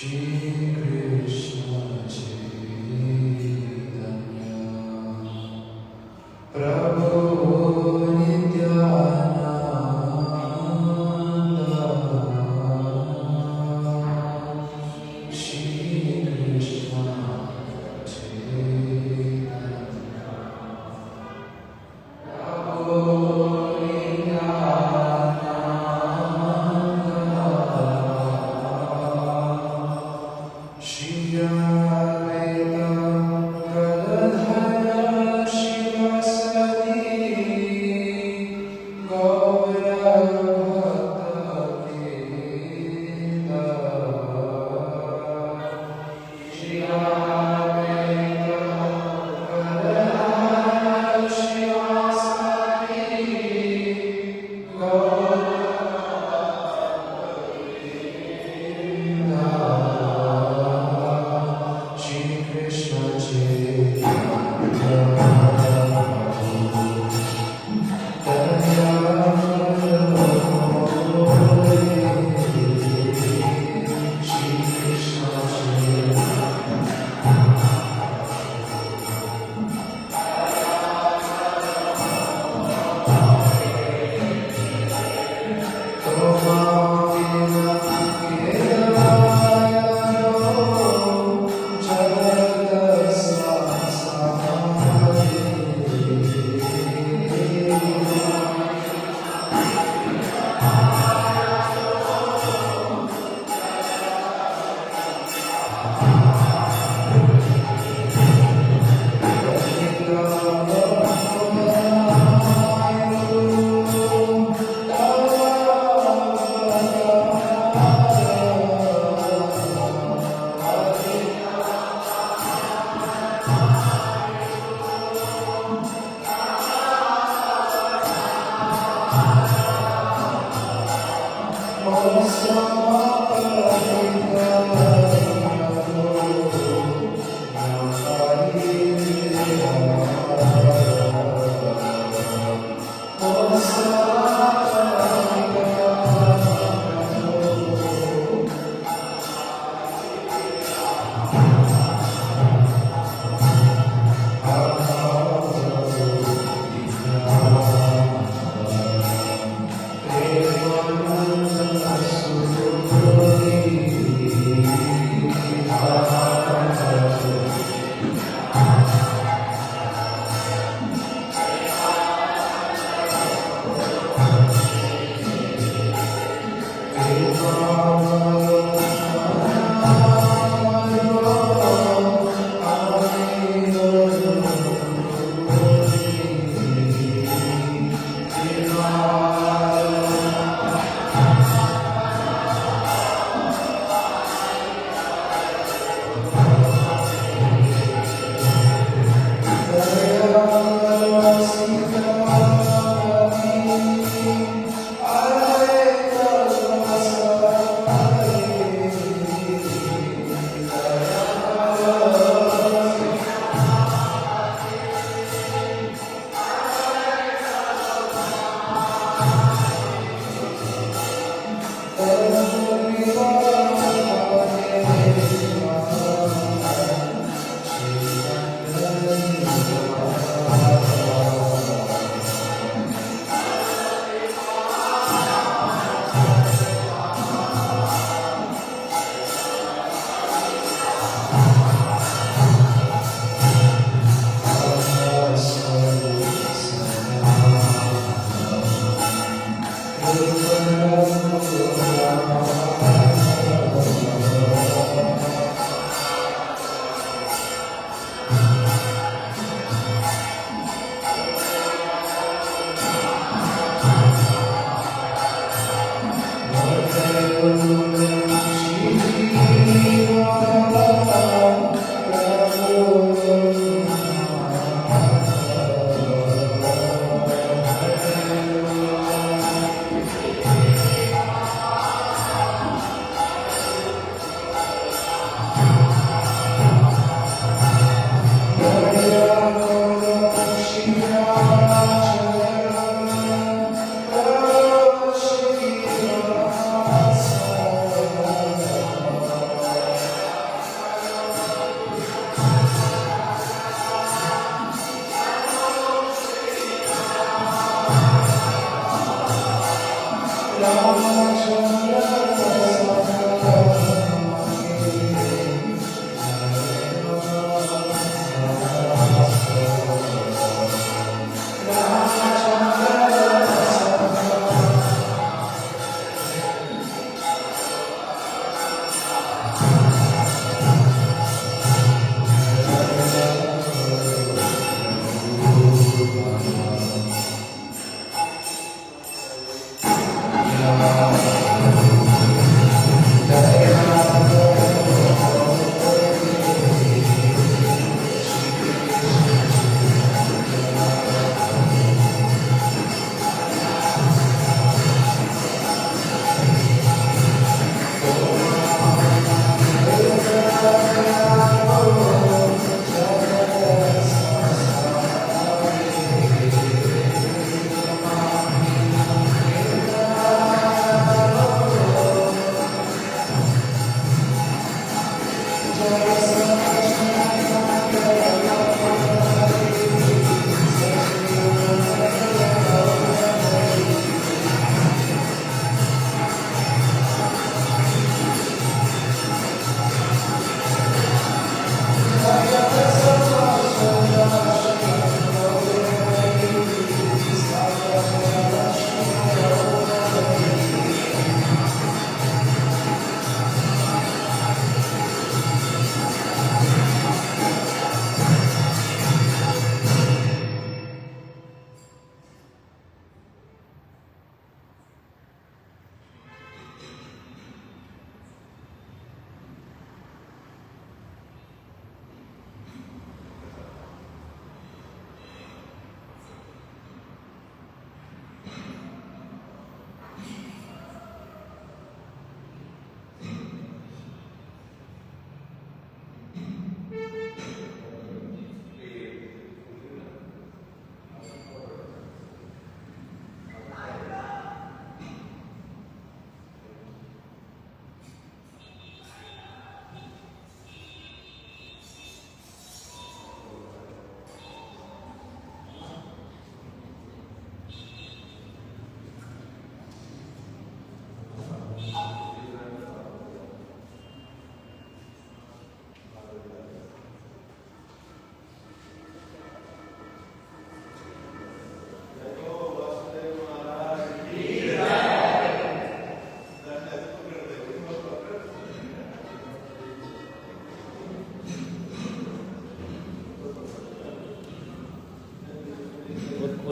Shri Krishna Chaitanya Prabhu Nityananda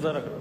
उधर रख।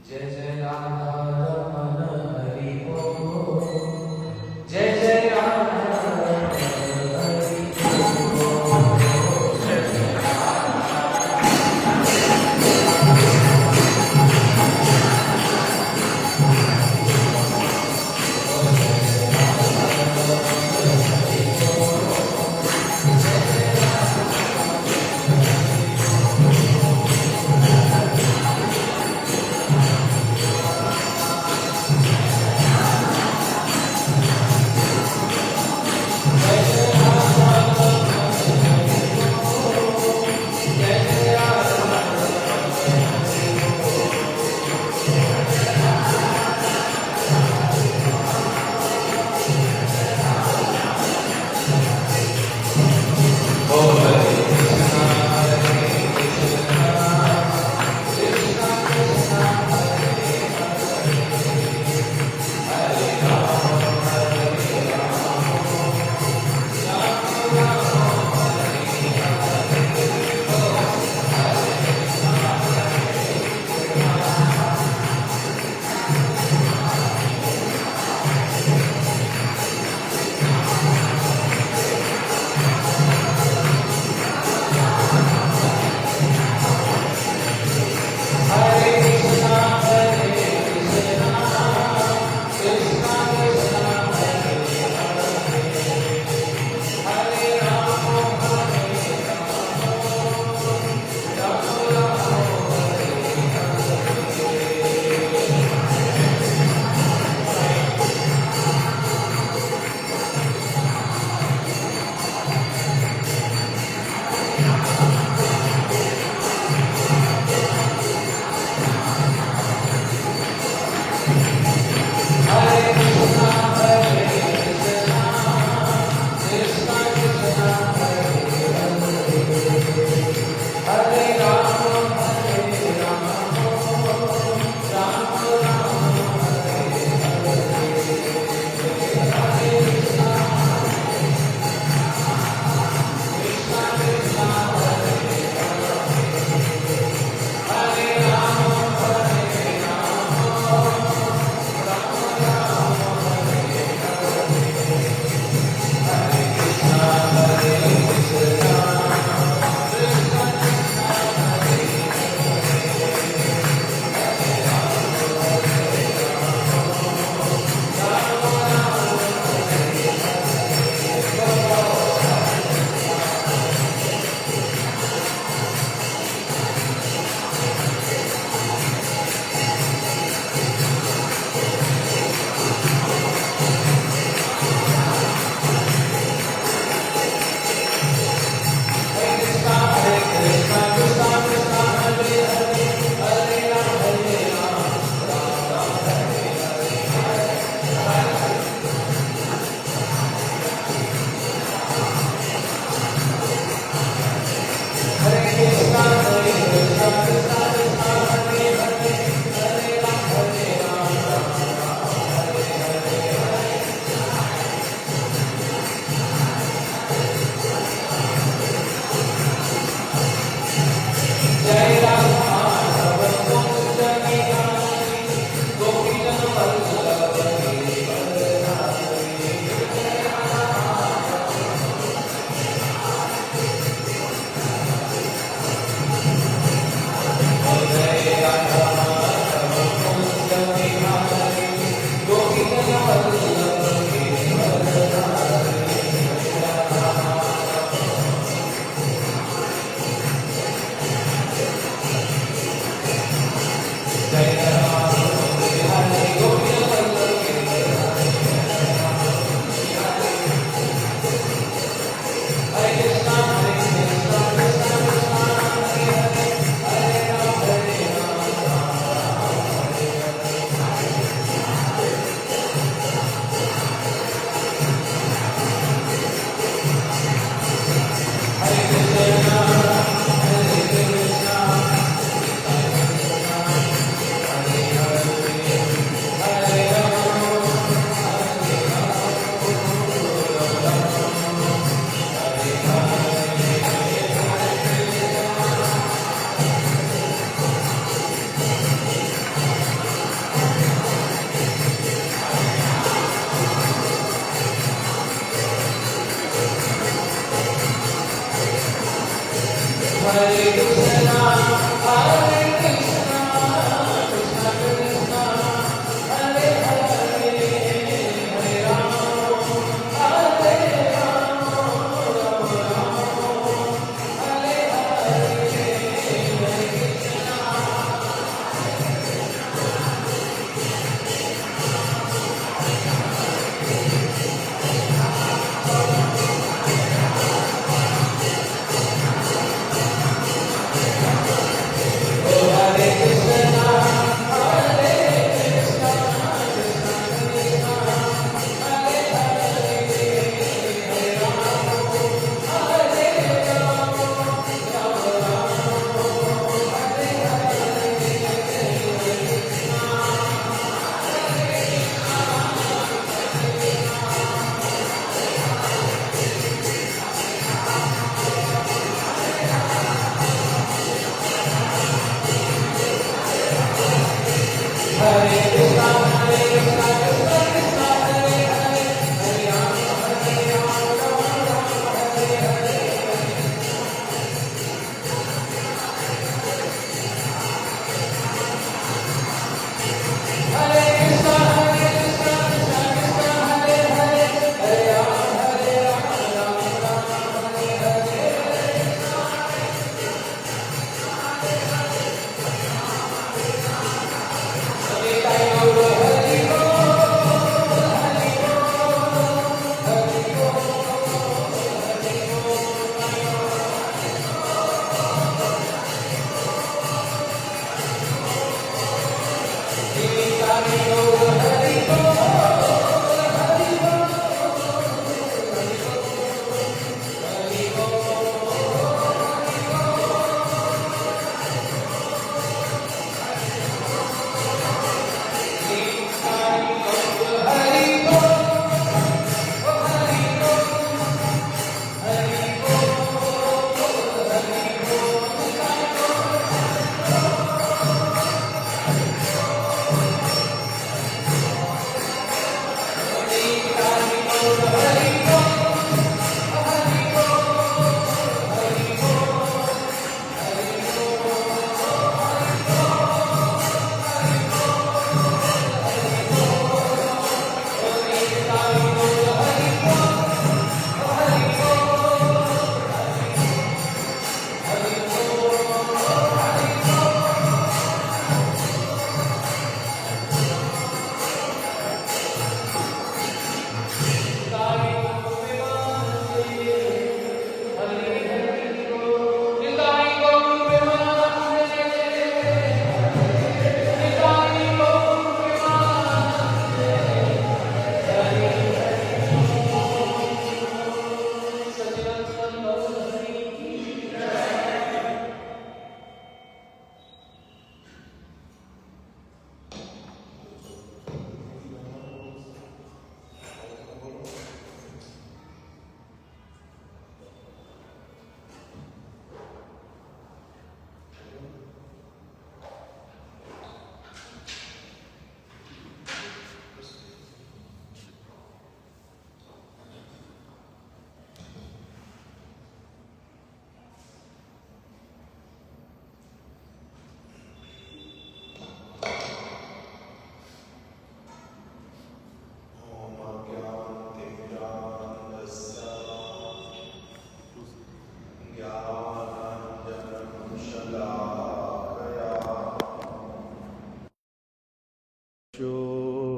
जय जय राधा रमन हरि बोल, जय जय राधा रमन हरि बोल, जय जय राधा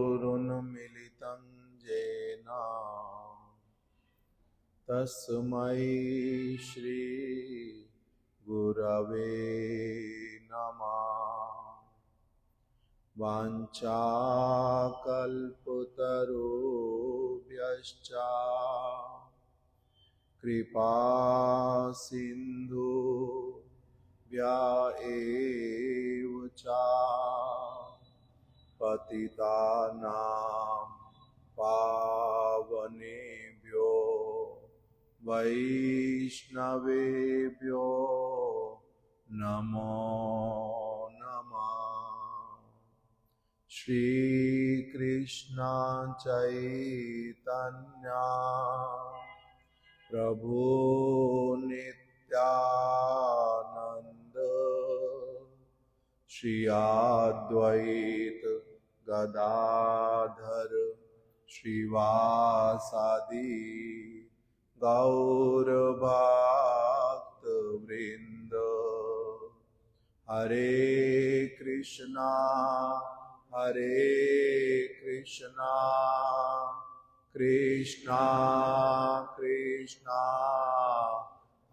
चक्षुरुन्मिलितं येन तस्मै श्री गुरवे नमः। वाञ्छाकल्पतरुभ्यश्च कृपा सिन्धुभ्य एव च पतितानां पावनेभ्यो वैष्णवेभ्यो नमो नमः। श्रीकृष्ण चैतन्य प्रभु नित्यानंद श्री अद्वैत गदाधर श्रीवासादि गौर भक्त वृंद। हरे कृष्णा कृष्णा कृष्णा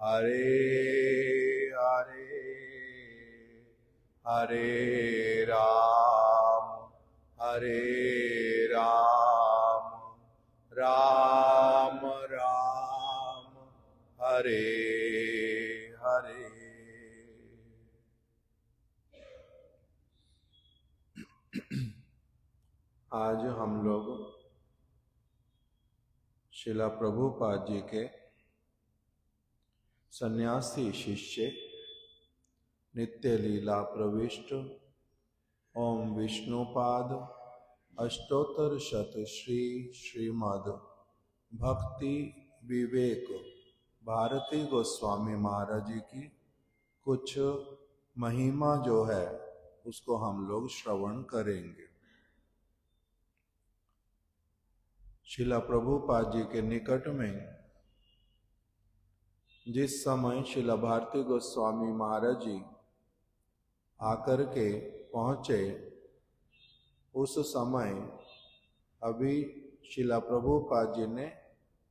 हरे हरे हरे राम राम राम हरे हरे। आज हम लोग श्रीला प्रभुपाद जी के सन्यासी शिष्य नित्य लीला प्रविष्ट ओम विष्णुपाद अष्टोत्तर शत श्री श्रीमद् भक्ति विवेक भारती गोस्वामी महाराज जी की कुछ महिमा जो है उसको हम लोग श्रवण करेंगे। श्रीला प्रभुपाद जी के निकट में जिस समय श्रीला भारती गोस्वामी महाराज जी आकर के पहुँचे उस समय अभी श्रीला प्रभुपाद जी ने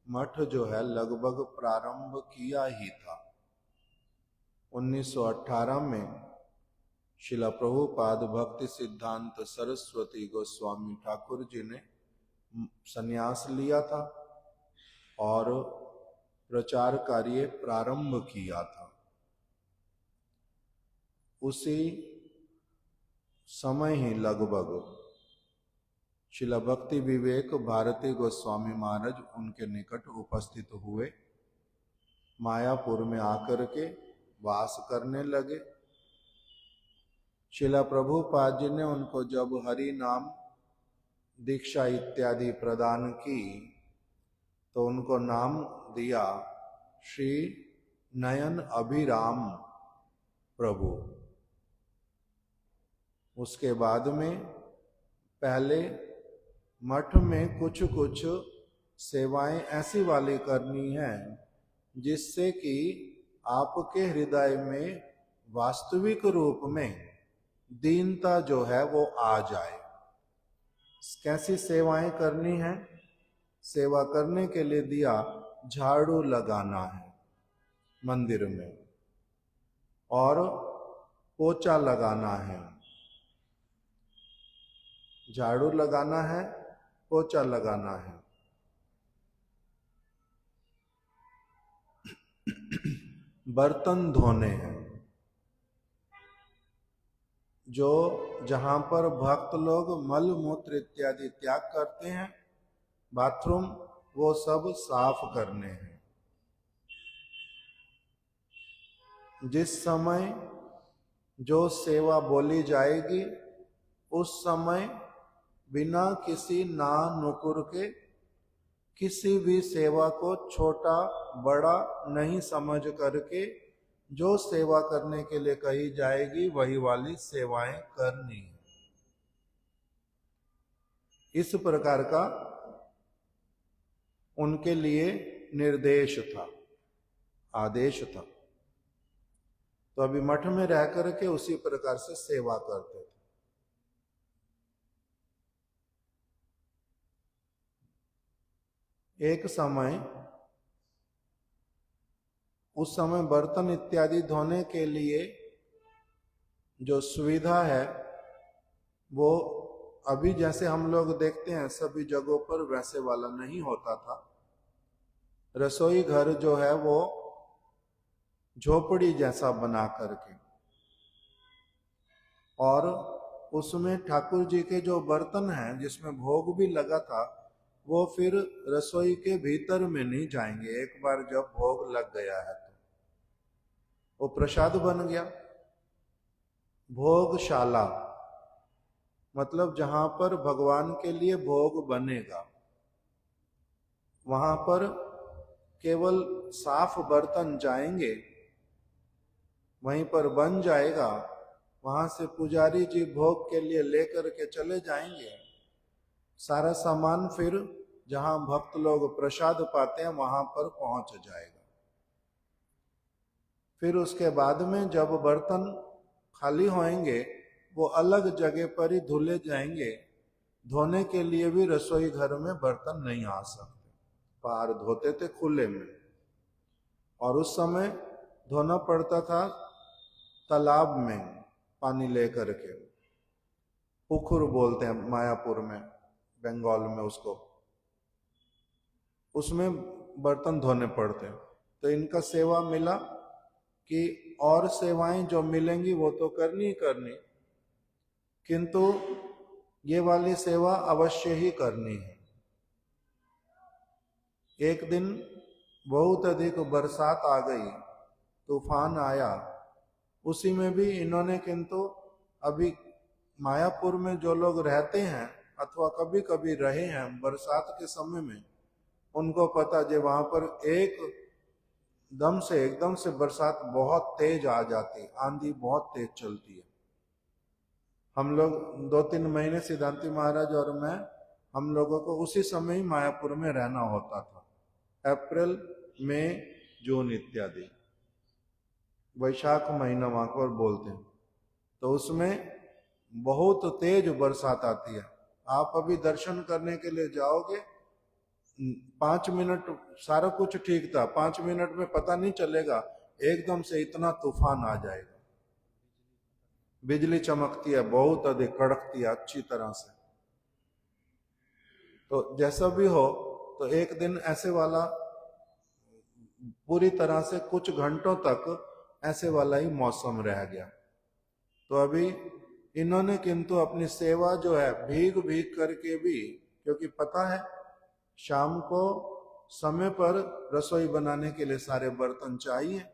मठ जो है लगभग प्रारंभ किया ही था। 1918 में श्रीला प्रभुपाद भक्ति सिद्धांत सरस्वती गोस्वामी ठाकुर जी ने संन्यास लिया था और प्रचार कार्य प्रारंभ किया था। उसी समय ही लगभग श्रीला भक्ति विवेक भारती गोस्वामी महाराज उनके निकट उपस्थित हुए, मायापुर में आकर के वास करने लगे। श्रीला प्रभुपाद जी ने उनको जब हरि नाम दीक्षा इत्यादि प्रदान की तो उनको नाम दिया श्री नयन अभिराम प्रभु। उसके बाद में पहले मठ में कुछ कुछ सेवाएं ऐसी वाली करनी है जिससे कि आपके हृदय में वास्तविक रूप में दीनता जो है वो आ जाए। कैसी सेवाएं करनी है? सेवा करने के लिए दिया झाड़ू लगाना है मंदिर में और पोछा लगाना है। झाड़ू लगाना है, पोछा लगाना है। बर्तन धोने हैं। जो जहां पर भक्त लोग मल मूत्र इत्यादि त्याग करते हैं, बाथरूम, वो सब साफ करने हैं। जिस समय जो सेवा बोली जाएगी उस समय बिना किसी ना नुकुर के किसी भी सेवा को छोटा बड़ा नहीं समझ करके जो सेवा करने के लिए कही जाएगी वही वाली सेवाएं करनी है। इस प्रकार का उनके लिए निर्देश था, आदेश था। तो अभी मठ में रह करके उसी प्रकार से सेवा करते थे। एक समय उस समय बर्तन इत्यादि धोने के लिए जो सुविधा है वो अभी जैसे हम लोग देखते हैं सभी जगहों पर वैसे वाला नहीं होता था। रसोई घर जो है वो झोपड़ी जैसा बना करके, और उसमें ठाकुर जी के जो बर्तन हैं जिसमें भोग भी लगा था वो फिर रसोई के भीतर में नहीं जाएंगे। एक बार जब भोग लग गया है तो वो प्रसाद बन गया। भोगशाला मतलब जहां पर भगवान के लिए भोग बनेगा, वहां पर केवल साफ बर्तन जाएंगे, वहीं पर बन जाएगा, वहां से पुजारी जी भोग के लिए लेकर के चले जाएंगे। सारा सामान फिर जहां भक्त लोग प्रसाद पाते हैं वहां पर पहुंच जाएगा। फिर उसके बाद में जब बर्तन खाली होंगे वो अलग जगह पर ही धुले जाएंगे। धोने के लिए भी रसोई घर में बर्तन नहीं आ सकते, बाहर धोते थे खुले में। और उस समय धोना पड़ता था तालाब में पानी लेकर के, पुकुर बोलते हैं मायापुर में, बंगाल में उसको, उसमें बर्तन धोने पड़ते हैं। तो इनका सेवा मिला कि और सेवाएं जो मिलेंगी वो तो करनी ही करनी, किंतु ये वाली सेवा अवश्य ही करनी है। एक दिन बहुत अधिक बरसात आ गई, तूफान आया, उसी में भी इन्होंने किंतु अभी मायापुर में जो लोग रहते हैं अथवा कभी कभी रहे हैं बरसात के समय में, उनको पता जो वहां पर एकदम से बरसात बहुत तेज आ जाती, आंधी बहुत तेज चलती है। हम लोग 2-3 महीने सिद्धांति महाराज और मैं, हम लोगों को उसी समय ही मायापुर में रहना होता था, अप्रैल मई जून इत्यादि, वैशाख महीना वहां पर बोलते हैं। तो उसमें बहुत तेज बरसात आती है। आप अभी दर्शन करने के लिए जाओगे, 5 मिनट सारा कुछ ठीक था, 5 मिनट में पता नहीं चलेगा एकदम से इतना तूफान आ जाएगा। बिजली चमकती है, बहुत अधिक कड़कती है अच्छी तरह से। तो जैसा भी हो, तो एक दिन ऐसे वाला पूरी तरह से कुछ घंटों तक ऐसे वाला ही मौसम रह गया। तो अभी इन्होंने किंतु अपनी सेवा जो है भीग भीग करके भी, क्योंकि पता है शाम को समय पर रसोई बनाने के लिए सारे बर्तन चाहिए,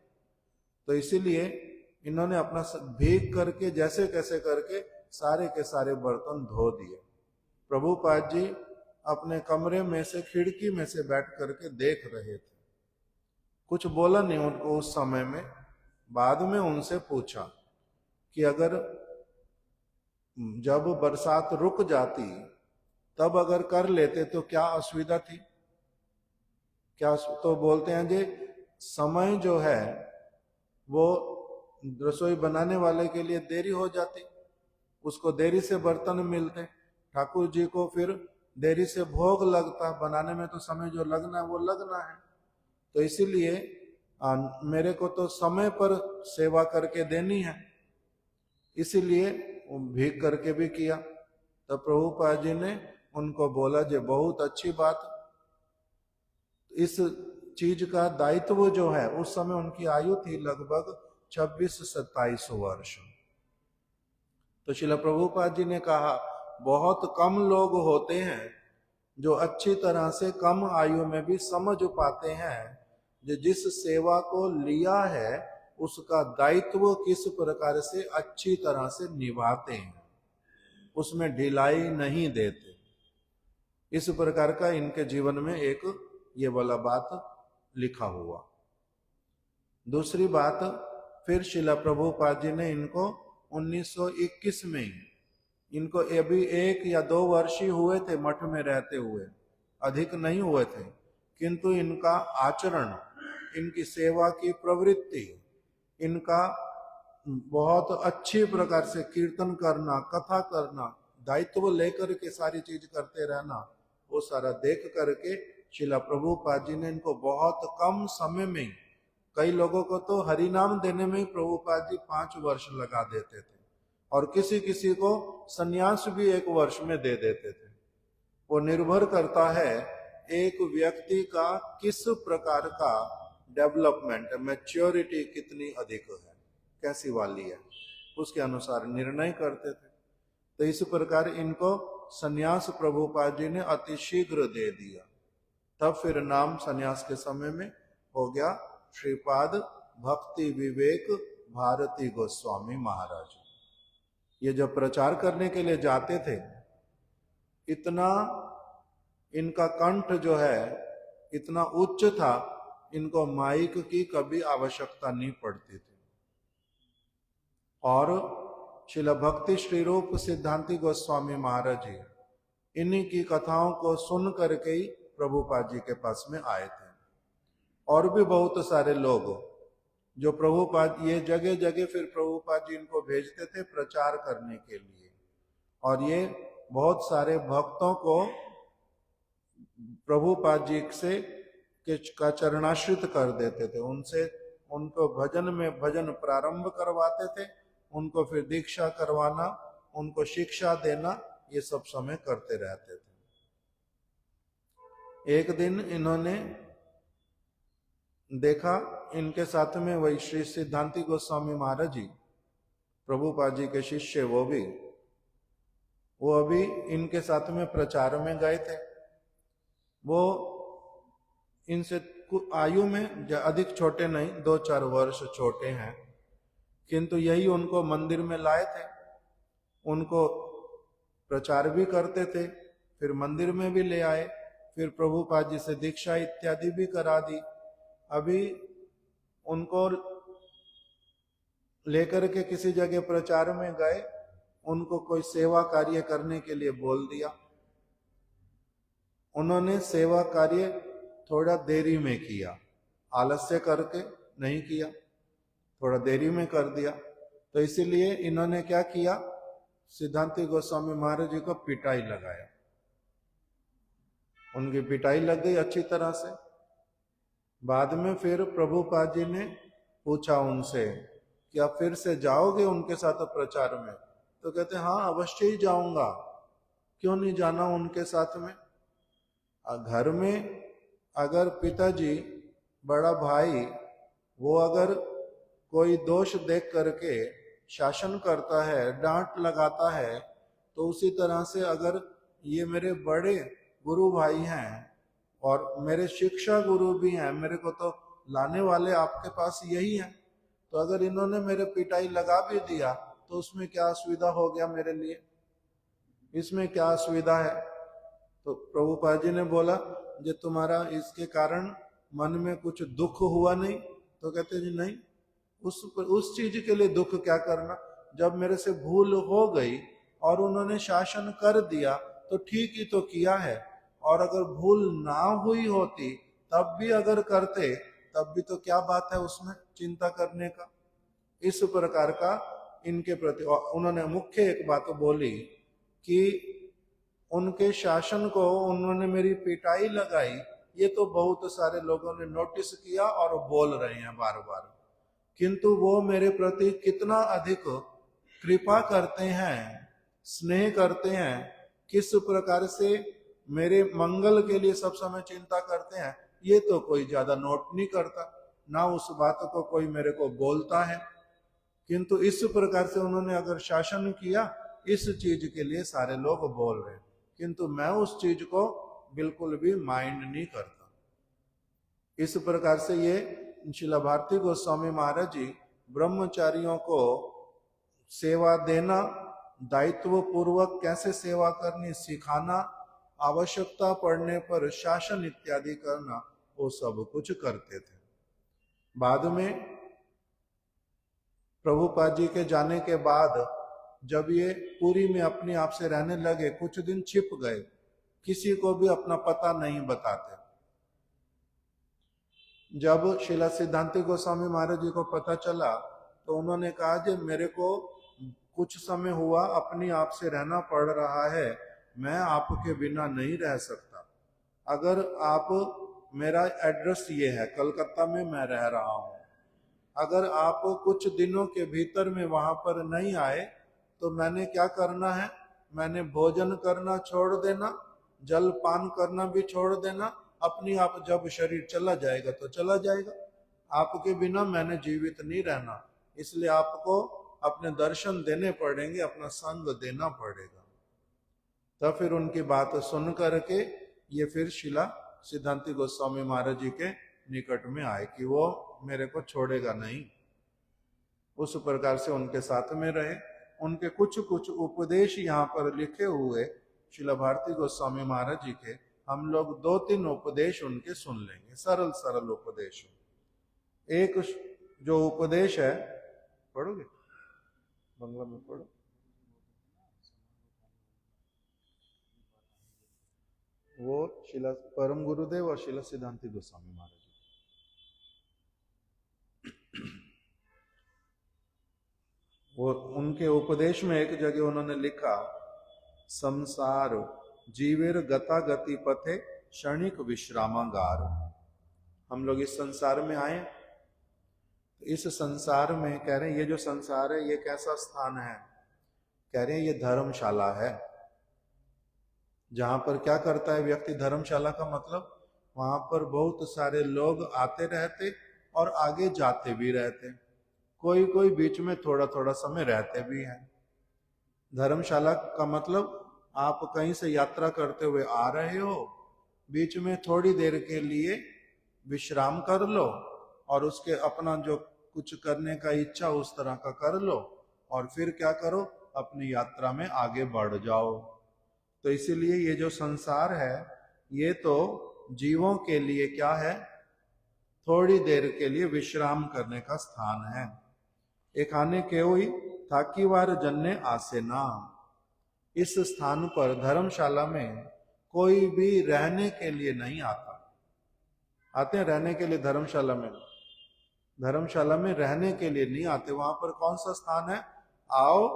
तो इसीलिए इन्होंने अपना भीग करके जैसे कैसे करके सारे के सारे बर्तन धो दिए। प्रभुपाद जी अपने कमरे में से खिड़की में से बैठ करके देख रहे थे, कुछ बोला नहीं उनको उस समय में। बाद में उनसे पूछा कि अगर जब बरसात रुक जाती तब अगर कर लेते तो क्या असुविधा थी, क्या? तो बोलते हैं जी समय जो है वो रसोई बनाने वाले के लिए देरी हो जाती, उसको देरी से बर्तन मिलते, ठाकुर जी को फिर देरी से भोग लगता, बनाने में तो समय जो लगना है वो लगना है। तो इसीलिए मेरे को तो समय पर सेवा करके देनी है, इसीलिए भीग करके भी किया। तो प्रभुपाद जी ने उनको बोला जे बहुत अच्छी बात, इस चीज का दायित्व जो है, उस समय उनकी आयु थी लगभग 26-27 वर्ष। तो श्रील प्रभुपाद जी ने कहा बहुत कम लोग होते हैं जो अच्छी तरह से कम आयु में भी समझ पाते हैं जो जिस सेवा को लिया है उसका दायित्व किस प्रकार से अच्छी तरह से निभाते हैं, उसमें ढिलाई नहीं देते। इस प्रकार का इनके जीवन में एक ये वाला बात लिखा हुआ। दूसरी बात, फिर शिला प्रभुपाद जी ने इनको 1921 में ही, इनको अभी 1 या 2 वर्ष ही हुए थे मठ में रहते हुए, अधिक नहीं हुए थे, किंतु इनका आचरण, इनकी सेवा की प्रवृत्ति, इनका बहुत अच्छी प्रकार से कीर्तन करना, कथा करना, दायित्व लेकर के सारी चीज करते रहना, वो सारा देख करके शिला प्रभुपाद जी ने इनको बहुत कम समय में, कई लोगों को तो हरि नाम देने में ही प्रभुपाद जी 5 वर्ष लगा देते थे और किसी किसी को सन्यास भी 1 वर्ष में दे देते थे। वो निर्भर करता है एक व्यक्ति का किस प्रकार का डेवलपमेंट, मैच्योरिटी कितनी अधिक है, कैसी वाली है, उसके अनुसार निर्णय करते थे। तो इस प्रकार इनको सन्यास प्रभुपाद जी ने अति शीघ्र दे दिया। तब फिर नाम सन्यास के समय में हो गया श्रीपाद भक्ति विवेक भारती गोस्वामी महाराज। ये जब प्रचार करने के लिए जाते थे, इतना इनका कंठ जो है इतना उच्च था, इनको माइक की कभी आवश्यकता नहीं पड़ती थी। और श्रील भक्ति श्री रूप सिद्धांति गोस्वामी महाराज जी इन्हीं की कथाओं को सुन करके ही प्रभुपाद जी के पास में आए थे। और भी बहुत सारे लोग जो प्रभुपाद, ये जगह जगह फिर प्रभुपाद जी इनको भेजते थे प्रचार करने के लिए, और ये बहुत सारे भक्तों को प्रभुपाद जी से का चरणाश्रित कर देते थे, उनसे उनको भजन में भजन प्रारंभ करवाते थे, उनको फिर दीक्षा करवाना, उनको शिक्षा देना, ये सब समय करते रहते थे। एक दिन इन्होंने देखा इनके साथ में वही श्री सिद्धांति गोस्वामी महाराज जी, प्रभुपाद जी के शिष्य, वो अभी इनके साथ में प्रचार में गए थे। वो इनसे आयु में अधिक छोटे नहीं, 2-4 वर्ष छोटे हैं, किंतु यही उनको मंदिर में लाए थे। उनको प्रचार भी करते थे, फिर मंदिर में भी ले आए, फिर प्रभुपाद जी से दीक्षा इत्यादि भी करा दी। अभी उनको लेकर के किसी जगह प्रचार में गए, उनको कोई सेवा कार्य करने के लिए बोल दिया, उन्होंने सेवा कार्य थोड़ा देरी में किया, आलस्य करके नहीं किया, थोड़ा देरी में कर दिया। तो इसीलिए इन्होंने क्या किया, सिद्धांति गोस्वामी महाराज जी को पिटाई लगाया, उनकी पिटाई लग गई अच्छी तरह से। बाद में फिर प्रभुपाद जी ने पूछा उनसे कि आप फिर से जाओगे उनके साथ प्रचार में? तो कहते हाँ अवश्य ही जाऊंगा, क्यों नहीं जाना उनके साथ में। घर में अगर पिताजी, बड़ा भाई, वो अगर कोई दोष देख करके शासन करता है, डांट लगाता है, तो उसी तरह से अगर ये मेरे बड़े गुरु भाई हैं और मेरे शिक्षा गुरु भी हैं, मेरे को तो लाने वाले आपके पास यही हैं, तो अगर इन्होंने मेरे पिटाई लगा भी दिया तो उसमें क्या असुविधा हो गया मेरे लिए, इसमें क्या असुविधा है। तो प्रभुपाद जी ने बोला जो तुम्हारा इसके कारण मन में कुछ दुख हुआ नहीं? तो कहते जी नहीं, उस चीज के लिए दुख क्या करना, जब मेरे से भूल हो गई और उन्होंने शासन कर दिया तो ठीक ही तो किया है, और अगर भूल ना हुई होती तब भी अगर करते तब भी तो क्या बात है उसमें चिंता करने का। इस प्रकार का इनके प्रति उन्होंने मुख्य एक बात बोली कि उनके शासन को उन्होंने मेरी पिटाई लगाई, ये तो बहुत सारे लोगों ने नोटिस किया और बोल रहे हैं बार बार, किंतु वो मेरे प्रति कितना अधिक कृपा करते हैं, स्नेह करते हैं, किस प्रकार से मेरे मंगल के लिए सब समय चिंता करते हैं, ये तो कोई ज्यादा नोट नहीं करता, ना उस बात को कोई मेरे को बोलता है। किंतु इस प्रकार से उन्होंने अगर शासन किया, इस चीज के लिए सारे लोग बोल रहे हैं, किंतु मैं उस चीज को बिल्कुल भी माइंड नहीं करता। इस प्रकार से ये श्रील भारती गोस्वामी महाराज जी ब्रह्मचारियों को सेवा देना, दायित्व पूर्वक कैसे सेवा करनी सिखाना, आवश्यकता पड़ने पर शासन इत्यादि करना, वो सब कुछ करते थे। बाद में प्रभुपाद जी के जाने के बाद जब ये पुरी में अपने आप से रहने लगे, कुछ दिन छिप गए, किसी को भी अपना पता नहीं बताते। जब श्रील सिद्धांति गोस्वामी महाराज जी को पता चला तो उन्होंने कहा कि मेरे को कुछ समय हुआ अपनी आप से रहना पड़ रहा है, मैं आपके बिना नहीं रह सकता। अगर आप, मेरा एड्रेस ये है, कलकत्ता में मैं रह रहा हूँ, अगर आप कुछ दिनों के भीतर में वहां पर नहीं आए तो मैंने क्या करना है, मैंने भोजन करना छोड़ देना, जल पान करना भी छोड़ देना, अपनी आप जब शरीर चला जाएगा तो चला जाएगा, आपके बिना मैंने जीवित नहीं रहना, इसलिए आपको अपने दर्शन देने पड़ेंगे, अपना संग देना पड़ेगा। तब फिर उनकी बात सुन करके ये फिर शिला सिद्धांति गोस्वामी महाराज जी के निकट में आए कि वो मेरे को छोड़ेगा नहीं। उस प्रकार से उनके साथ में रहे। उनके कुछ कुछ उपदेश यहाँ पर लिखे हुए श्रील भारती गोस्वामी महाराज जी के, हम लोग 2-3 उपदेश उनके सुन लेंगे, सरल सरल उपदेश। एक जो उपदेश है, पढ़ोगे बंगला में पढ़ो, वो शिला परम गुरुदेव और शिला सिद्धांति गोस्वामी महाराज जी। वो उनके उपदेश में एक जगह उन्होंने लिखा, संसार जीवेर गता गति पथे क्षणिक विश्रामागार। हम लोग इस संसार में आए, इस संसार में कह रहे हैं ये जो संसार है ये कैसा स्थान है, कह रहे हैं ये धर्मशाला है, जहां पर क्या करता है व्यक्ति, धर्मशाला का मतलब वहां पर बहुत सारे लोग आते रहते और आगे जाते भी रहते, कोई कोई बीच में थोड़ा थोड़ा समय रहते भी हैं। धर्मशाला का मतलब आप कहीं से यात्रा करते हुए आ रहे हो, बीच में थोड़ी देर के लिए विश्राम कर लो और उसके अपना जो कुछ करने का इच्छा उस तरह का कर लो, और फिर क्या करो, अपनी यात्रा में आगे बढ़ जाओ। तो इसीलिए ये जो संसार है ये तो जीवों के लिए क्या है, थोड़ी देर के लिए विश्राम करने का स्थान है। एखाने केवई थाकीवार जन्ने आसे ना, इस स्थान पर धर्मशाला में कोई भी रहने के लिए नहीं आता। आते हैं रहने के लिए धर्मशाला में? धर्मशाला में रहने के लिए नहीं आते। वहां पर कौन सा स्थान है? आओ,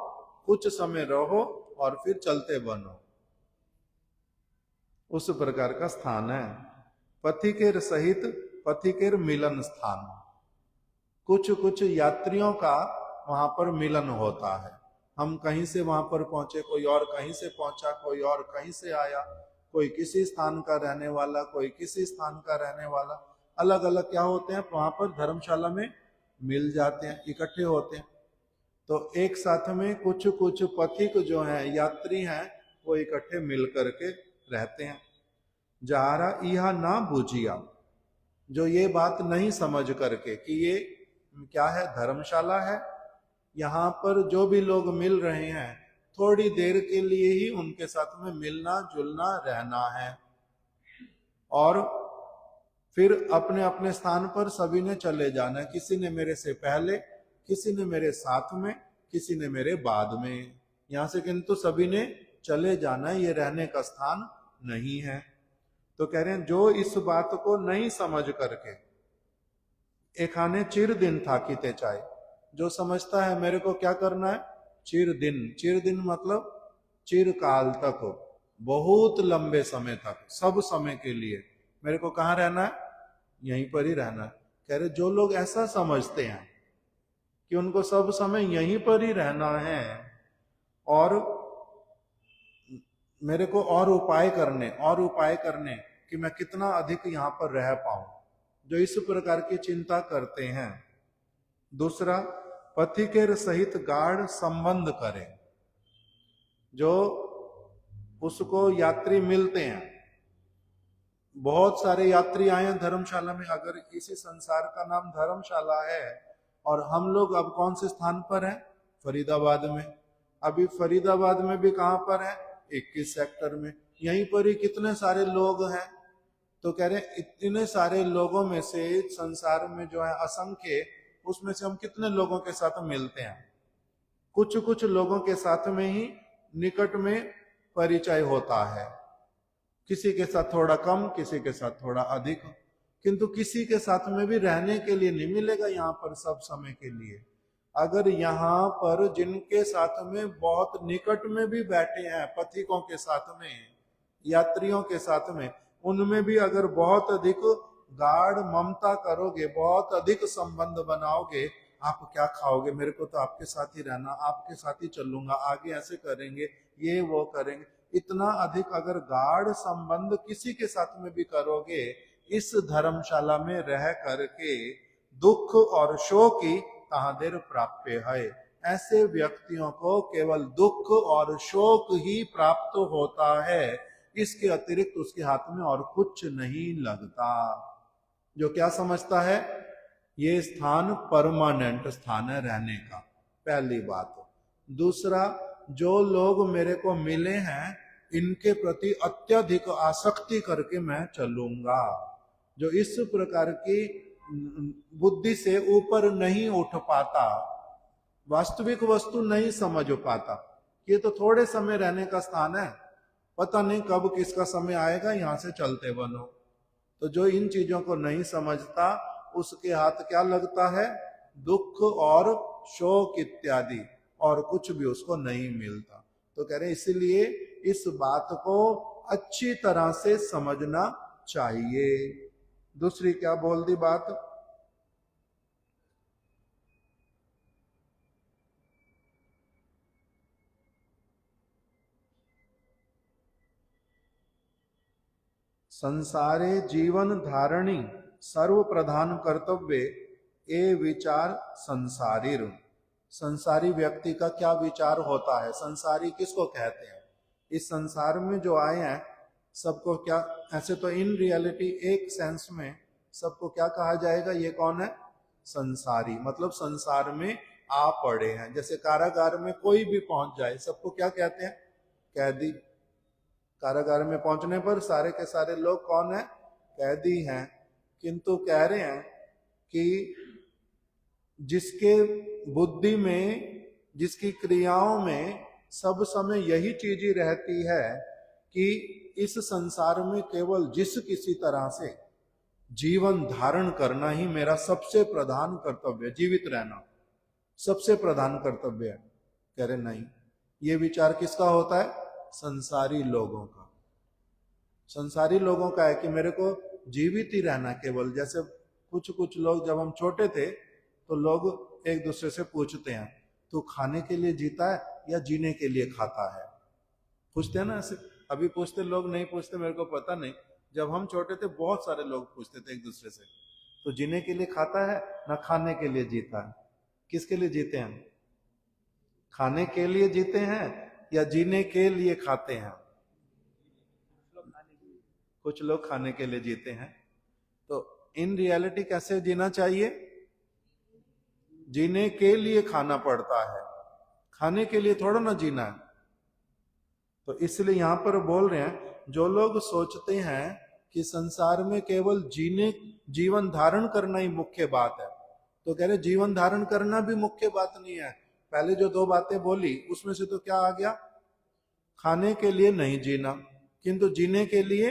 कुछ समय रहो और फिर चलते बनो, उस प्रकार का स्थान है। पथिकेर सहित पथिकेर मिलन स्थान, कुछ कुछ यात्रियों का वहां पर मिलन होता है। हम कहीं से वहां पर पहुंचे, कोई और कहीं से पहुंचा, कोई और कहीं से आया, कोई किसी स्थान का रहने वाला, कोई किसी स्थान का रहने वाला, अलग अलग क्या होते हैं वहां पर धर्मशाला में मिल जाते हैं, इकट्ठे होते हैं। तो एक साथ में कुछ कुछ पथिक जो हैं, यात्री हैं, वो इकट्ठे मिल करके रहते हैं। जहारा यह ना बुझिया, जो ये बात नहीं समझ करके कि ये क्या है, धर्मशाला है, यहाँ पर जो भी लोग मिल रहे हैं थोड़ी देर के लिए ही उनके साथ में मिलना जुलना रहना है, और फिर अपने अपने स्थान पर सभी ने चले जाना है। किसी ने मेरे से पहले, किसी ने मेरे साथ में, किसी ने मेरे बाद में, यहां से किंतु सभी ने चले जाना है, ये रहने का स्थान नहीं है। तो कह रहे हैं जो इस बात को नहीं समझ करके एखाने चिर दिन थाकीते चाहे, जो समझता है मेरे को क्या करना है, चिर दिन, चिर दिन मतलब चिरकाल तक, बहुत लंबे समय तक, सब समय के लिए मेरे को कहाँ रहना है, यहीं पर ही रहना है। कह रहे जो लोग ऐसा समझते हैं कि उनको सब समय यहीं पर ही रहना है और मेरे को और उपाय करने कि मैं कितना अधिक यहाँ पर रह पाऊं, जो इस प्रकार की चिंता करते हैं। दूसरा, पथिकेर सहित गाढ़ संबंध करें, जो उसको यात्री मिलते हैं, बहुत सारे यात्री आए हैं धर्मशाला में। अगर इसी संसार का नाम धर्मशाला है और हम लोग अब कौन से स्थान पर हैं, फरीदाबाद में। अभी फरीदाबाद में भी कहां पर है, 21 सेक्टर में, यहीं पर ही कितने सारे लोग हैं। तो कह रहे इतने सारे लोगों में से संसार में जो है असंख्य, उसमें से हम कितने लोगों के साथ मिलते हैं, कुछ कुछ लोगों के साथ में ही निकट में परिचय होता है, किसी के साथ थोड़ा कम, किसी के साथ थोड़ा अधिक, किंतु किसी के साथ में भी रहने के लिए नहीं मिलेगा यहाँ पर सब समय के लिए। अगर यहाँ पर जिनके साथ में बहुत निकट में भी बैठे हैं, पथिकों के साथ में, यात्रियों के साथ में, उनमें भी अगर बहुत अधिक गाढ़ ममता करोगे, बहुत अधिक संबंध बनाओगे, आप क्या खाओगे, मेरे को तो आपके साथ ही रहना, आपके साथ ही चलूंगा, आगे ऐसे करेंगे, ये वो करेंगे, इतना अधिक अगर गाढ़ संबंध किसी के साथ में भी करोगे, इस धर्मशाला में रह करके दुख और शोक ही ताहादेर प्राप्य है। ऐसे व्यक्तियों को केवल दुख और शोक ही प्राप्त होता है, इसके अतिरिक्त उसके हाथ में और कुछ नहीं लगता। जो क्या समझता है, ये स्थान परमानेंट स्थान है रहने का, पहली बात। दूसरा, जो लोग मेरे को मिले हैं इनके प्रति अत्यधिक आसक्ति करके मैं चलूंगा, जो इस प्रकार की बुद्धि से ऊपर नहीं उठ पाता, वास्तविक वस्तु नहीं समझ पाता, ये तो थोड़े समय रहने का स्थान है, पता नहीं कब किसका समय आएगा, यहां से चलते बनो। तो जो इन चीजों को नहीं समझता उसके हाथ क्या लगता है, दुख और शोक इत्यादि, और कुछ भी उसको नहीं मिलता। तो कह रहे इसीलिए इस बात को अच्छी तरह से समझना चाहिए। दूसरी क्या बोल दी बात, संसारे जीवन धारणी सर्व प्रधान कर्तव्य ए विचार संसारीर। संसारी व्यक्ति का क्या विचार होता है, संसारी किसको कहते हैं, इस संसार में जो आए हैं सबको क्या, ऐसे तो इन रियलिटी एक सेंस में सबको क्या कहा जाएगा, ये कौन है, संसारी, मतलब संसार में आ पड़े हैं। जैसे कारागार में कोई भी पहुंच जाए, सबको क्या कहते हैं? कैदी। कारागार में पहुंचने पर सारे के सारे लोग कौन है? कैदी हैं। किंतु कह रहे हैं कि जिसके बुद्धि में, जिसकी क्रियाओं में सब समय यही चीज ही रहती है कि इस संसार में केवल जिस किसी तरह से जीवन धारण करना ही मेरा सबसे प्रधान कर्तव्य है, जीवित रहना सबसे प्रधान कर्तव्य है। कह रहे नहीं, ये विचार किसका होता है? संसारी लोगों का। संसारी लोगों का है कि मेरे को जीवित ही रहना केवल। जैसे कुछ कुछ लोग, जब हम छोटे थे तो लोग एक दूसरे से पूछते हैं, तू खाने के लिए जीता है या जीने के लिए खाता है? पूछते हैं ना ऐसे। अभी पूछते लोग नहीं पूछते, मेरे को पता नहीं। जब हम छोटे थे बहुत सारे लोग पूछते थे एक दूसरे से, तो जीने के लिए खाता है ना खाने के लिए जीता है? किसके लिए जीते हैं? खाने के लिए जीते हैं या जीने के लिए खाते हैं? कुछ लोग खाने के लिए जीते हैं। तो इन रियलिटी कैसे जीना चाहिए? जीने के लिए खाना पड़ता है, खाने के लिए थोड़ा ना जीना है। तो इसलिए यहां पर बोल रहे हैं, जो लोग सोचते हैं कि संसार में केवल जीवन धारण करना ही मुख्य बात है, तो कह रहे जीवन धारण करना भी मुख्य बात नहीं है। पहले जो दो बातें बोली उसमें से तो क्या आ गया? खाने के लिए नहीं जीना, किंतु जीने के लिए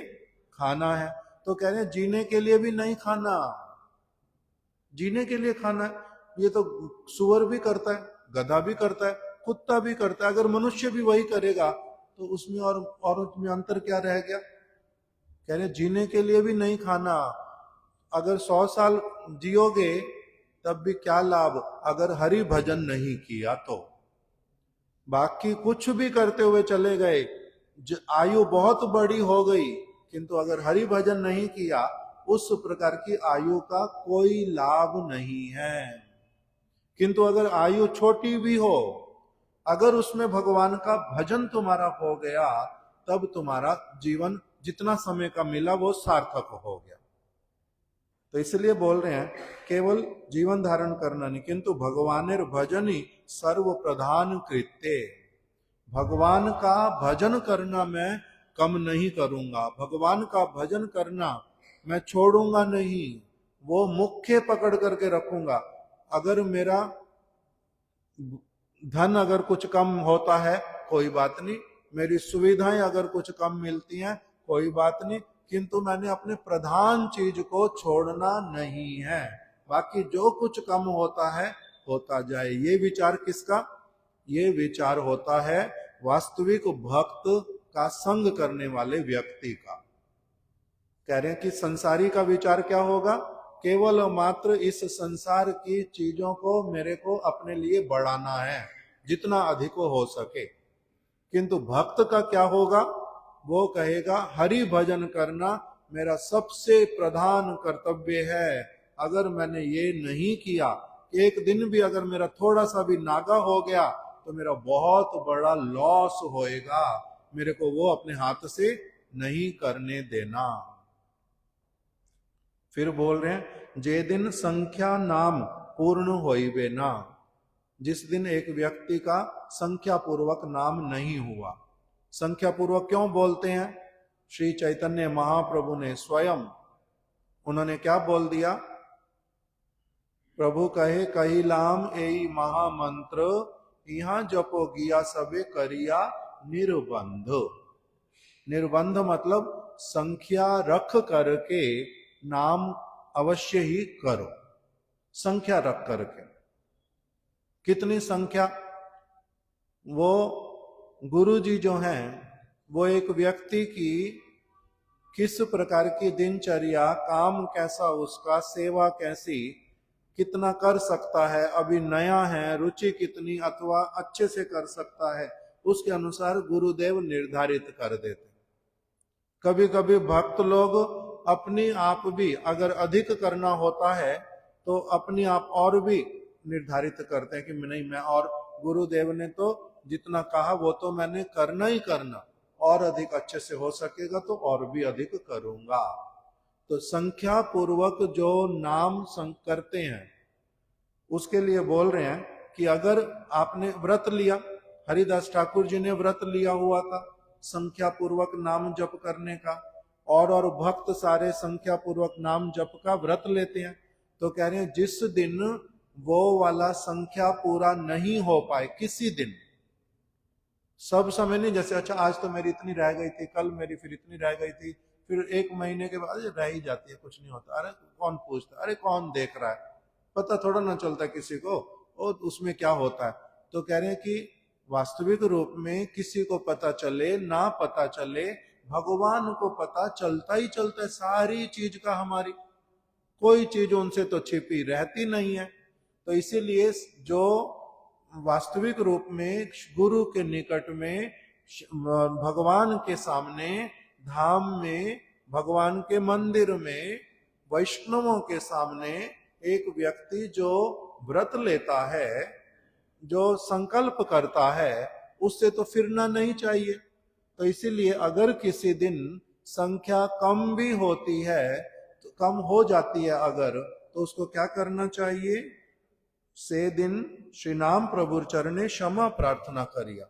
खाना है। तो कह रहे जीने के लिए भी नहीं खाना, जीने के लिए खाना है। ये तो सुअर भी करता है, गधा भी करता है, कुत्ता भी करता है। अगर मनुष्य भी वही करेगा तो उसमें और उसमें अंतर क्या रह गया? कह रहे जीने के लिए भी नहीं खाना। अगर 100 साल जियोगे तब भी क्या लाभ अगर हरि भजन नहीं किया तो? बाकी कुछ भी करते हुए चले गए, आयु बहुत बड़ी हो गई, किंतु अगर हरि भजन नहीं किया, उस प्रकार की आयु का कोई लाभ नहीं है। किंतु अगर आयु छोटी भी हो, अगर उसमें भगवान का भजन तुम्हारा हो गया, तब तुम्हारा जीवन जितना समय का मिला वो सार्थक हो गया। तो इसलिए बोल रहे हैं केवल जीवन धारण करना नहीं, किंतु भगवानेर भजनी सर्व प्रधान कृत्य। भगवान का भजन करना मैं कम नहीं करूंगा, भगवान का भजन करना मैं छोड़ूंगा नहीं, वो मुख्य पकड़ करके रखूंगा। अगर मेरा धन अगर कुछ कम होता है कोई बात नहीं, मेरी सुविधाएं अगर कुछ कम मिलती हैं कोई बात नहीं, किंतु मैंने अपने प्रधान चीज को छोड़ना नहीं है। बाकी जो कुछ कम होता है होता जाए। ये विचार किसका? ये विचार होता है वास्तविक भक्त का संग करने वाले व्यक्ति का। कह रहे हैं कि संसारी का विचार क्या होगा? केवल मात्र इस संसार की चीजों को मेरे को अपने लिए बढ़ाना है जितना अधिक हो सके। किंतु भक्त का क्या होगा? वो कहेगा हरि भजन करना मेरा सबसे प्रधान कर्तव्य है। अगर मैंने ये नहीं किया, एक दिन भी अगर मेरा थोड़ा सा भी नागा हो गया तो मेरा बहुत बड़ा लॉस होएगा, मेरे को वो अपने हाथ से नहीं करने देना। फिर बोल रहे हैं जे दिन संख्या नाम पूर्ण होइबे ना। जिस दिन एक व्यक्ति का संख्या पूर्वक नाम नहीं हुआ। संख्या पूर्वक क्यों बोलते हैं? श्री चैतन्य महाप्रभु ने स्वयं, उन्होंने क्या बोल दिया? प्रभु कहे कहिलाम एई महामंत्र, यहां जपो गिया सबे करिया निर्बंध। निर्बंध मतलब संख्या रख करके नाम अवश्य ही करो। संख्या रख करके। कितनी संख्या? वो गुरु जी जो हैं वो एक व्यक्ति की किस प्रकार की दिनचर्या, काम कैसा उसका, सेवा कैसी, कितना कर सकता है, अभी नया है, रुचि कितनी अथवा अच्छे से कर सकता है, उसके अनुसार गुरुदेव निर्धारित कर देते। कभी कभी भक्त लोग अपनी आप भी अगर अधिक करना होता है तो अपनी आप और भी निर्धारित करते हैं कि नहीं, मैं और गुरुदेव ने तो जितना कहा वो तो मैंने करना ही करना, और अधिक अच्छे से हो सकेगा तो और भी अधिक करूंगा। तो संख्या पूर्वक जो नाम करते हैं उसके लिए बोल रहे हैं कि अगर आपने व्रत लिया, हरिदास ठाकुर जी ने व्रत लिया हुआ था संख्या पूर्वक नाम जप करने का, और भक्त सारे संख्या पूर्वक नाम जप का व्रत लेते हैं, तो कह रहे हैं जिस दिन वो वाला संख्या पूरा नहीं हो पाए, किसी दिन, सब समय नहीं, जैसे अच्छा आज तो मेरी इतनी रह गई थी, कल मेरी फिर इतनी रह गई थी, फिर एक महीने के बाद रह ही जाती है, कुछ नहीं होता, अरे कौन पूछता, अरे कौन देख रहा है, पता थोड़ा ना चलता किसी को और उसमें क्या होता है। तो कह रहे हैं कि वास्तविक रूप में किसी को पता चले ना पता चले, भगवान को पता चलता ही चलता है सारी चीज का, हमारी कोई चीज उनसे तो छिपी रहती नहीं है। तो इसीलिए जो वास्तविक रूप में गुरु के निकट में, भगवान के सामने, धाम में, भगवान के मंदिर में, वैष्णवों के सामने एक व्यक्ति जो व्रत लेता है, जो संकल्प करता है, उससे तो फिरना नहीं चाहिए। तो इसीलिए अगर किसी दिन संख्या कम भी होती है, तो कम हो जाती है अगर, तो उसको क्या करना चाहिए, से दिन श्री नाम प्रभु चरणे क्षमा प्रार्थना करिया,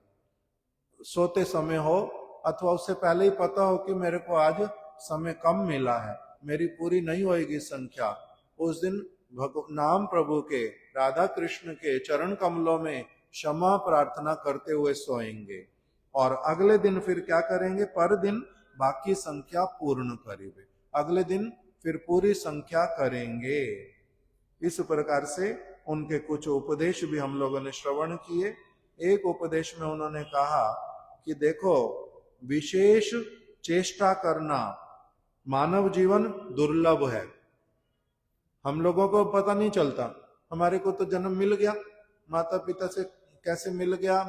सोते समय हो अथवा उससे पहले ही पता हो कि मेरे को आज समय कम मिला है, मेरी पूरी नहीं होएगी संख्या, उस दिन नाम प्रभु के, राधा कृष्ण के चरण कमलों में क्षमा प्रार्थना करते हुए सोएंगे, और अगले दिन फिर क्या करेंगे, पर दिन बाकी संख्या पूर्ण करेंगे, अगले दिन फिर पूरी संख्या करेंगे। इस प्रकार से उनके कुछ उपदेश भी हम लोगों ने श्रवण किए। एक उपदेश में उन्होंने कहा कि देखो, विशेष चेष्टा करना, मानव जीवन दुर्लभ है, हम लोगों को पता नहीं चलता, हमारे को तो जन्म मिल गया, माता पिता से कैसे मिल गया,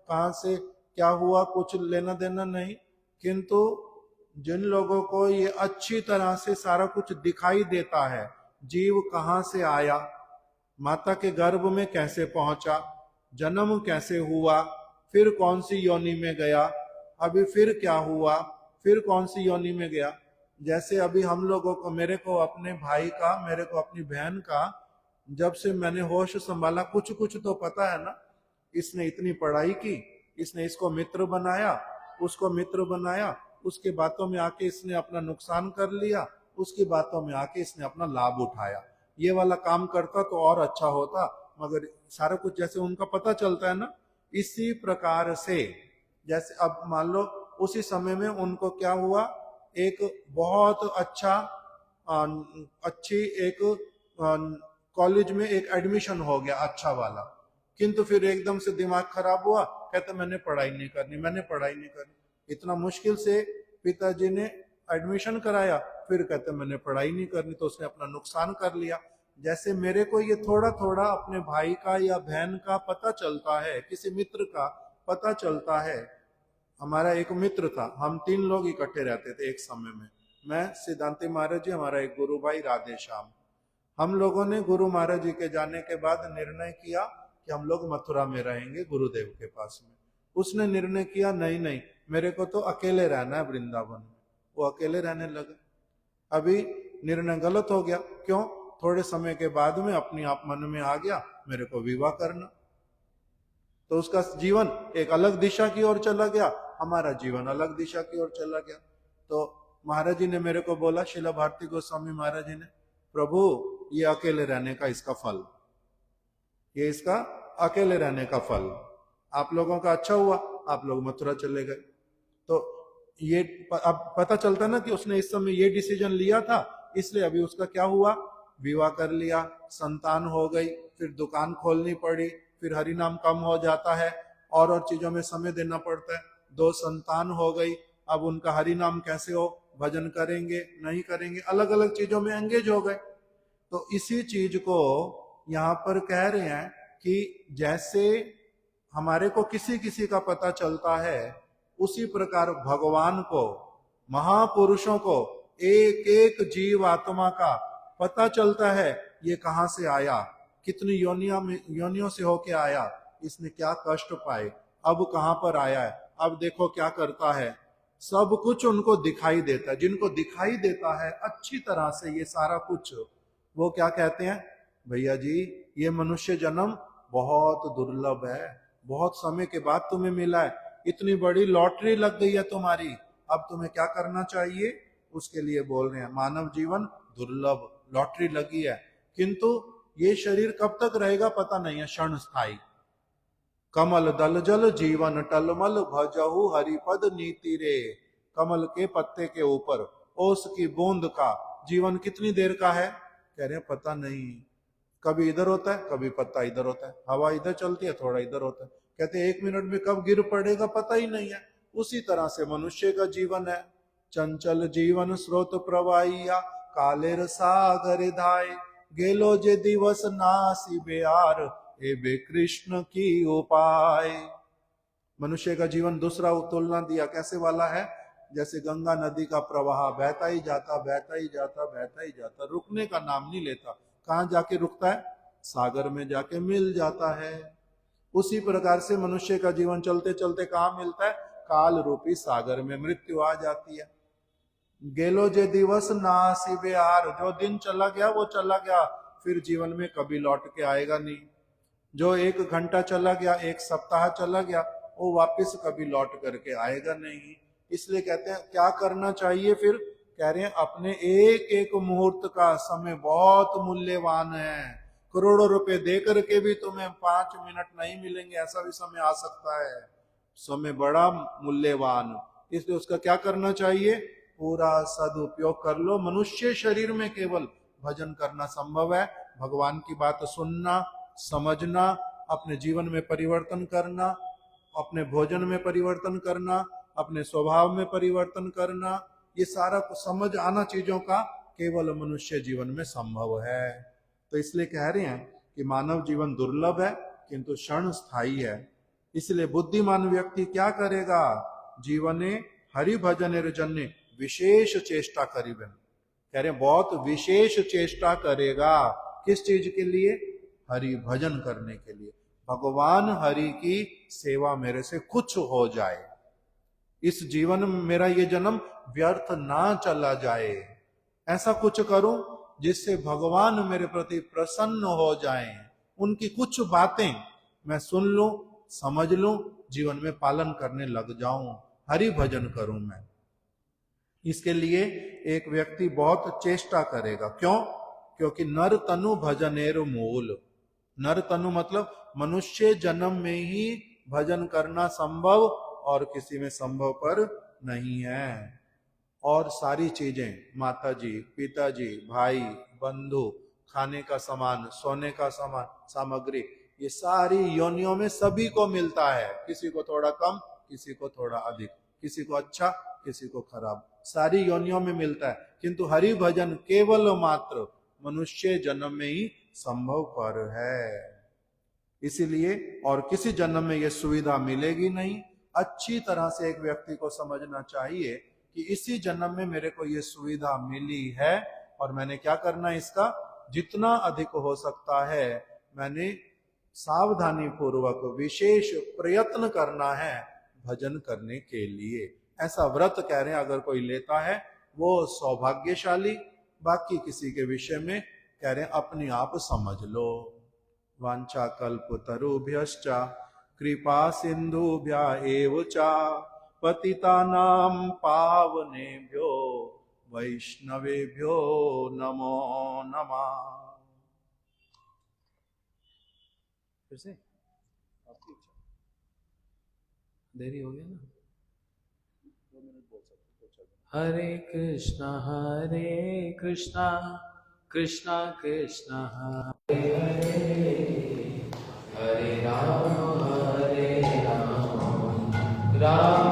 कहां से क्या हुआ, कुछ लेना देना नहीं, किंतु जिन लोगों को ये अच्छी तरह से सारा कुछ दिखाई देता है, जीव कहां से आया, माता के गर्भ में कैसे पहुंचा, जन्म कैसे हुआ, फिर कौन सी योनि में गया, अभी फिर क्या हुआ, फिर कौन सी योनि में गया। जैसे अभी हम लोगों को, मेरे को अपने भाई का, मेरे को अपनी बहन का, जब से मैंने होश संभाला कुछ कुछ तो पता है ना, इसने इतनी पढ़ाई की, इसने इसको मित्र बनाया, उसको मित्र बनाया, उसके बातों में आके इसने अपना नुकसान कर लिया, उसकी बातों में आके इसने अपना लाभ उठाया, ये वाला काम करता तो और अच्छा होता, मगर सारा कुछ जैसे उनका पता चलता है ना, इसी प्रकार से जैसे अब मान लो उसी समय में उनको क्या हुआ, एक बहुत अच्छी एक कॉलेज में एक एडमिशन हो गया अच्छा वाला, किंतु फिर एकदम से दिमाग खराब हुआ, कहते मैंने पढ़ाई नहीं करनी, मैंने पढ़ाई नहीं करनी, इतना मुश्किल से पिताजी ने एडमिशन कराया, फिर कहते मैंने पढ़ाई नहीं करनी, तो उसने अपना नुकसान कर लिया। जैसे मेरे को ये थोड़ा थोड़ा अपने भाई का या बहन का पता चलता है, किसी मित्र का पता चलता है। हमारा एक मित्र था, हम 3 लोग इकट्ठे रहते थे एक समय में, मैं, सिद्धांति महाराज जी, हमारा एक गुरु भाई राधे श्याम। हम लोगों ने गुरु महाराज जी के जाने के बाद निर्णय किया कि हम लोग मथुरा में रहेंगे गुरुदेव के पास में। उसने निर्णय किया नहीं नहीं, मेरे को तो अकेले रहना है वृंदावन में, वो अकेले रहने लगे। अभी निर्णय गलत हो गया, क्यों, थोड़े समय के बाद में अपने आप मन में आ गया मेरे को विवाह करना, तो उसका जीवन एक अलग दिशा की ओर चला गया, हमारा जीवन अलग दिशा की ओर चला गया। तो महाराज जी ने मेरे को बोला, शिला भारती गोस्वामी महाराज जी ने, प्रभु ये अकेले रहने का इसका फल, ये इसका अकेले रहने का फल, आप लोगों का अच्छा हुआ, आप लोग मथुरा चले गए। तो ये अब पता चलता ना कि उसने इस समय ये डिसीजन लिया था, इसलिए अभी उसका क्या हुआ, विवाह कर लिया, संतान हो गई, फिर दुकान खोलनी पड़ी, फिर हरि नाम कम हो जाता है और चीजों में समय देना पड़ता है, 2 संतान हो गई, अब उनका हरि नाम कैसे हो, भजन करेंगे नहीं करेंगे, अलग अलग चीजों में एंगेज हो गए। तो इसी चीज को यहाँ पर कह रहे हैं कि जैसे हमारे को किसी किसी का पता चलता है, उसी प्रकार भगवान को, महापुरुषों को, एक एक जीव आत्मा का पता चलता है, ये कहां से आया, कितनी योनियों से होके आया, इसने क्या कष्ट पाए, अब कहां पर आया है, अब देखो क्या करता है, सब कुछ उनको दिखाई देता है। जिनको दिखाई देता है अच्छी तरह से ये सारा कुछ, वो क्या कहते हैं, भैया जी ये मनुष्य जन्म बहुत दुर्लभ है, बहुत समय के बाद तुम्हें मिला है, इतनी बड़ी लॉटरी लग गई है तुम्हारी, अब तुम्हें क्या करना चाहिए, उसके लिए बोल रहे हैं। मानव जीवन दुर्लभ, लॉटरी लगी है, किंतु ये शरीर कब तक रहेगा पता नहीं है, क्षण स्थायी। कमल दल जल जीवन टलमल भजहु हरिपद नीति रे। कमल के पत्ते के ऊपर ओस की बूंद का जीवन कितनी देर का है, कह रहे हैं पता नहीं, कभी इधर होता है, कभी पत्ता इधर होता है, हवा इधर चलती है, थोड़ा इधर होता है, कहते हैं 1 मिनट में कब गिर पड़ेगा पता ही नहीं है। उसी तरह से मनुष्य का जीवन है। चंचल जीवन स्रोत प्रवाहिया कालेर सागर धाय, गेलो जे दिवस नासी बेआर एबे कृष्ण की उपाय। मनुष्य का जीवन दूसरा तुलना दिया कैसे वाला है, जैसे गंगा नदी का प्रवाह बहता ही जाता, बहता ही जाता, बहता ही जाता, रुकने का नाम नहीं लेता। कहां जाके रुकता है, सागर में जाके मिल जाता है। उसी प्रकार से मनुष्य का जीवन चलते चलते कहां मिलता है, काल रूपी सागर में मृत्यु आ जाती है। गेलो जे दिवस नासी बेआर, जो दिन चला गया वो चला गया, फिर जीवन में कभी लौट के आएगा नहीं। जो 1 घंटा चला गया, 1 सप्ताह चला गया, वो वापस कभी लौट करके आएगा नहीं। इसलिए कहते हैं क्या करना चाहिए, फिर कह रहे हैं अपने एक एक मुहूर्त का समय बहुत मूल्यवान है। करोड़ों रुपए दे करके भी तुम्हें 5 मिनट नहीं मिलेंगे, ऐसा भी समय आ सकता है। समय बड़ा मूल्यवान, इसलिए उसका क्या करना चाहिए, पूरा सदुपयोग कर लो। मनुष्य शरीर में केवल भजन करना संभव है, भगवान की बात सुनना, समझना, अपने जीवन में परिवर्तन करना, अपने भोजन में परिवर्तन करना, अपने स्वभाव में परिवर्तन करना, ये सारा कुछ समझ आना चीजों का केवल मनुष्य जीवन में संभव है। तो इसलिए कह रहे हैं कि मानव जीवन दुर्लभ है किंतु क्षण स्थायी है। इसलिए बुद्धिमान व्यक्ति क्या करेगा, जीवने हरि भजन जन्य विशेष चेष्टा करीबन, कह रहे हैं बहुत विशेष चेष्टा करेगा। किस चीज के लिए, हरि भजन करने के लिए, भगवान हरि की सेवा मेरे से कुछ हो जाए, इस जीवन में मेरा ये जन्म व्यर्थ ना चला जाए, ऐसा कुछ करूं जिससे भगवान मेरे प्रति प्रसन्न हो जाएं, उनकी कुछ बातें मैं सुन लूं, समझ लूं, जीवन में पालन करने लग जाऊं, हरि भजन करूं मैं। इसके लिए एक व्यक्ति बहुत चेष्टा करेगा। क्यों, क्योंकि नर तनु भजनेर मूल, नर तनु मतलब मनुष्य जन्म में ही भजन करना संभव और किसी में संभव पर नहीं है। और सारी चीजें, माता जी, पिताजी, भाई, बंधु, खाने का सामान, सोने का सामान, सामग्री, ये सारी योनियों में सभी को मिलता है, किसी को थोड़ा कम, किसी को थोड़ा अधिक, किसी को अच्छा, किसी को खराब, सारी योनियों में मिलता है। किंतु हरि भजन केवल मात्र मनुष्य जन्म में ही संभव पर है। इसीलिए और किसी जन्म में यह सुविधा मिलेगी नहीं। अच्छी तरह से एक व्यक्ति को समझना चाहिए कि इसी जन्म में मेरे को यह सुविधा मिली है और मैंने क्या करना है, इसका जितना अधिक हो सकता है मैंने सावधानी पूर्वक विशेष प्रयत्न करना है भजन करने के लिए। ऐसा व्रत कह रहे हैं अगर कोई लेता है वो सौभाग्यशाली। बाकी किसी के विषय में कह रहे हैं अपने आप समझ लो। वांछा कल्पतरुभ्यश्च कृपा सिंधुभ्य एव च पतितानां पावनेभ्यो वैष्णवेभ्यो नमो नमः। फिर से आपकी इच्छा, देरी हो गया ना, 2 मिनट बोल सकते हो। हरे कृष्णा कृष्णा कृष्णा हरे हरे, हरे राम राम